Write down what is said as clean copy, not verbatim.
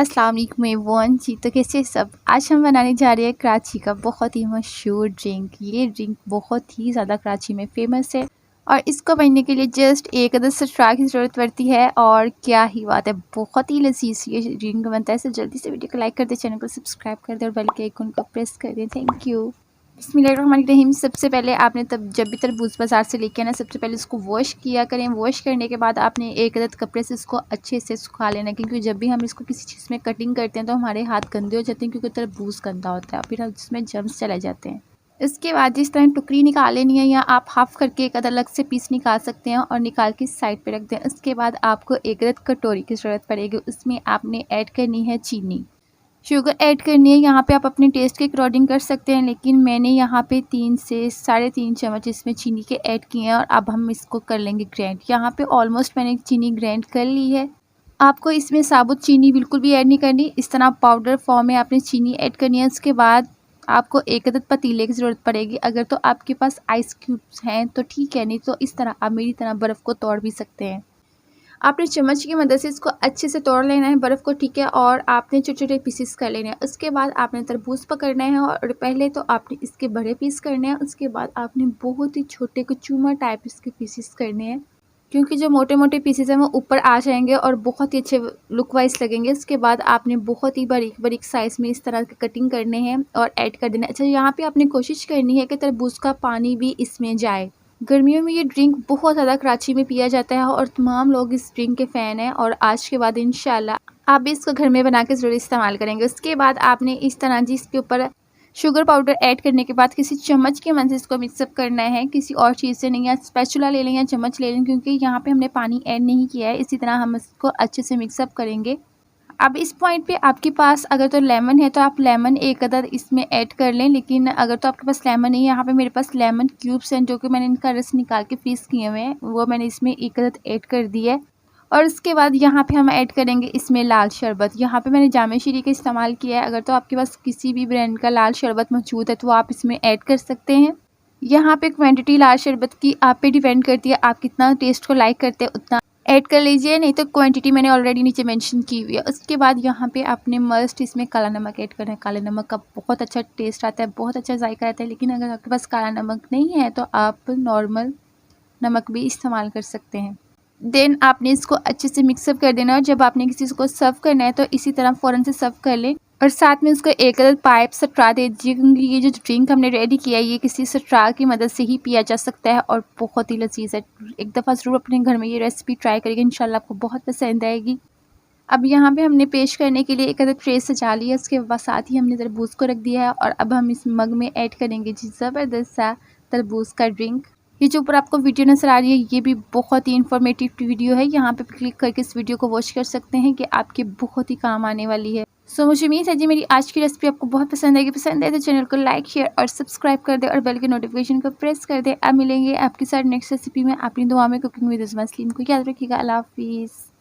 अस्सलाम वालेकुम एवरीवन जी। तो कैसे सब। आज हम बनाने जा रहे हैं कराची का बहुत ही मशहूर ड्रिंक। ये ड्रिंक बहुत ही ज़्यादा कराची में फ़ेमस है और इसको बनने के लिए जस्ट एक अदद स्ट्रॉ की ज़रूरत पड़ती है। और क्या ही बात है, बहुत ही लजीज ये ड्रिंक बनता है। तो जल्दी से वीडियो को लाइक कर दे, चैनल को सब्सक्राइब कर दे और बेल के आइकन को प्रेस कर दें। Thank you. बिस्मिल्लाहिर्रहमानिर्रहीम। सबसे पहले आपने जब भी तरबूज बाज़ार से लेके आना, सबसे पहले उसको वॉश किया करें। वॉश करने के बाद आपने एक अदद कपड़े से इसको अच्छे से सुखा लेना, क्योंकि जब भी हम इसको किसी चीज़ में कटिंग करते हैं तो हमारे हाथ गंदे हो जाते हैं, क्योंकि तरबूज गंदा होता है, फिर हम जिसमें जर्म्स चले जाते हैं। इसके बाद जिस तरह टुकड़ी निकाल लेनी है, या आप हाफ़ करके एक अदद अलग से पीस निकाल सकते हैं और निकाल के साइड पे रख दें। उसके बाद आपको एक अदद कटोरी की ज़रूरत पड़ेगी। उसमें आपने ऐड करनी है चीनी, शुगर ऐड करनी है। यहाँ पे आप अपने टेस्ट के अकॉर्डिंग कर सकते हैं, लेकिन मैंने यहाँ पे 3 से साढ़े 3 चम्मच इसमें चीनी के ऐड किए हैं। और अब हम इसको कर लेंगे ग्राइंड। यहाँ पे ऑलमोस्ट मैंने चीनी ग्राइंड कर ली है। आपको इसमें साबुत चीनी बिल्कुल भी ऐड नहीं करनी, इस तरह पाउडर फॉर्म में आपने चीनी ऐड करनी है। उसके बाद आपको एक अदद पतीले की ज़रूरत पड़ेगी। अगर तो आपके पास आइस क्यूब्स हैं तो ठीक है, नहीं तो इस तरह आप मेरी तरह बर्फ़ को तोड़ भी सकते हैं। आपने चम्मच की मदद से इसको अच्छे से तोड़ लेना है बर्फ़ को, ठीक है। और आपने छोटे छोटे पीसेस कर लेने हैं। उसके बाद आपने तरबूज पकड़ना है और पहले तो आपने इसके बड़े पीस करने हैं। उसके बाद आपने बहुत ही छोटे कुचूमर टाइप इसके पीसेस करने हैं, क्योंकि जो मोटे मोटे पीसेस हैं वो ऊपर आ जाएंगे और बहुत ही अच्छे लुक वाइज लगेंगे। उसके बाद आपने बहुत ही बारीक बारीक साइज़ में इस तरह की कटिंग करने हैं और ऐड कर देना है। अच्छा, यहाँ पे आपने कोशिश करनी है कि तरबूज का पानी भी इसमें जाए। गर्मियों में ये ड्रिंक बहुत ज़्यादा कराची में पिया जाता है और तमाम लोग इस ड्रिंक के फ़ैन हैं। और आज के बाद इंशाल्लाह आप भी इसको घर में बना के ज़रूर इस्तेमाल करेंगे। उसके बाद आपने इस तरह जी इसके ऊपर शुगर पाउडर ऐड करने के बाद किसी चम्मच की मदद से इसको मिक्सअप करना है, किसी और चीज़ से नहीं। या स्पैचुला ले लें या चम्मच ले लें, क्योंकि यहाँ पे हमने पानी ऐड नहीं किया है। इसी तरह हम इसको अच्छे से मिक्सअप करेंगे। अब इस पॉइंट पे आपके पास अगर तो लेमन है तो आप लेमन एक अदद इसमें ऐड कर लें, लेकिन अगर तो आपके पास लेमन नहीं है, यहाँ पे मेरे पास लेमन क्यूब्स हैं जो कि मैंने इनका रस निकाल के फ्रीज़ किए हुए हैं, वो मैंने इसमें एक अदद ऐड कर दी है। और उसके बाद यहाँ पे हम ऐड करेंगे इसमें लाल शरबत। यहाँ पे मैंने जामे शीरी का इस्तेमाल किया है। अगर तो आपके पास किसी भी ब्रांड का लाल शरबत मौजूद है तो आप इसमें ऐड कर सकते हैं। यहाँ पे क्वांटिटी लाल शरबत की आप पे डिपेंड करती है, आप कितना टेस्ट को लाइक करते हैं उतना ऐड कर लीजिए, नहीं तो क्वांटिटी मैंने ऑलरेडी नीचे मेंशन की हुई है। उसके बाद यहाँ पे आपने मस्ट इसमें काला नमक ऐड करना है। काले नमक का बहुत अच्छा टेस्ट आता है, बहुत अच्छा जायका आता है। लेकिन अगर आपके पास काला नमक नहीं है तो आप नॉर्मल नमक भी इस्तेमाल कर सकते हैं। देन आपने इसको अच्छे से मिक्सअप कर देना। और जब आपने किसी को सर्व करना है तो इसी तरह फ़ौरन से सर्व कर लें और साथ में उसको एक अदद पाइप स्ट्रा दे दीजिए, क्योंकि ये जो ड्रिंक हमने रेडी किया है ये किसी स्ट्रा की मदद से ही पिया जा सकता है और बहुत ही लजीज है। एक दफ़ा ज़रूर अपने घर में ये रेसिपी ट्राई करिएगा, इंशाल्लाह आपको बहुत पसंद आएगी। अब यहाँ पे हमने पेश करने के लिए एक अदद ट्रे सजा लिया। उसके बाद साथ ही हमने तरबूज को रख दिया है और अब हम इस मग में ऐड करेंगे जी ज़बरदस्त सा तरबूज का ड्रिंक। ये जो ऊपर आपको वीडियो नज़र आ रही है ये भी बहुत ही इन्फॉर्मेटिव वीडियो है। यहाँ पे क्लिक करके इस वीडियो को वॉच कर सकते हैं कि आपके बहुत ही काम आने वाली है। सो मुझे उम्मीद है जी मेरी आज की रेसिपी आपको बहुत पसंद आएगी। पसंद आए तो चैनल को लाइक शेयर और सब्सक्राइब कर दे और बेल के नोटिफिकेशन को प्रेस कर दे। अब मिलेंगे आपके साथ नेक्स्ट रेसिपी में। अपनी दुआ में कुकिंग विद उस्मा को याद रखिएगा। अल्लाह हाफिज़।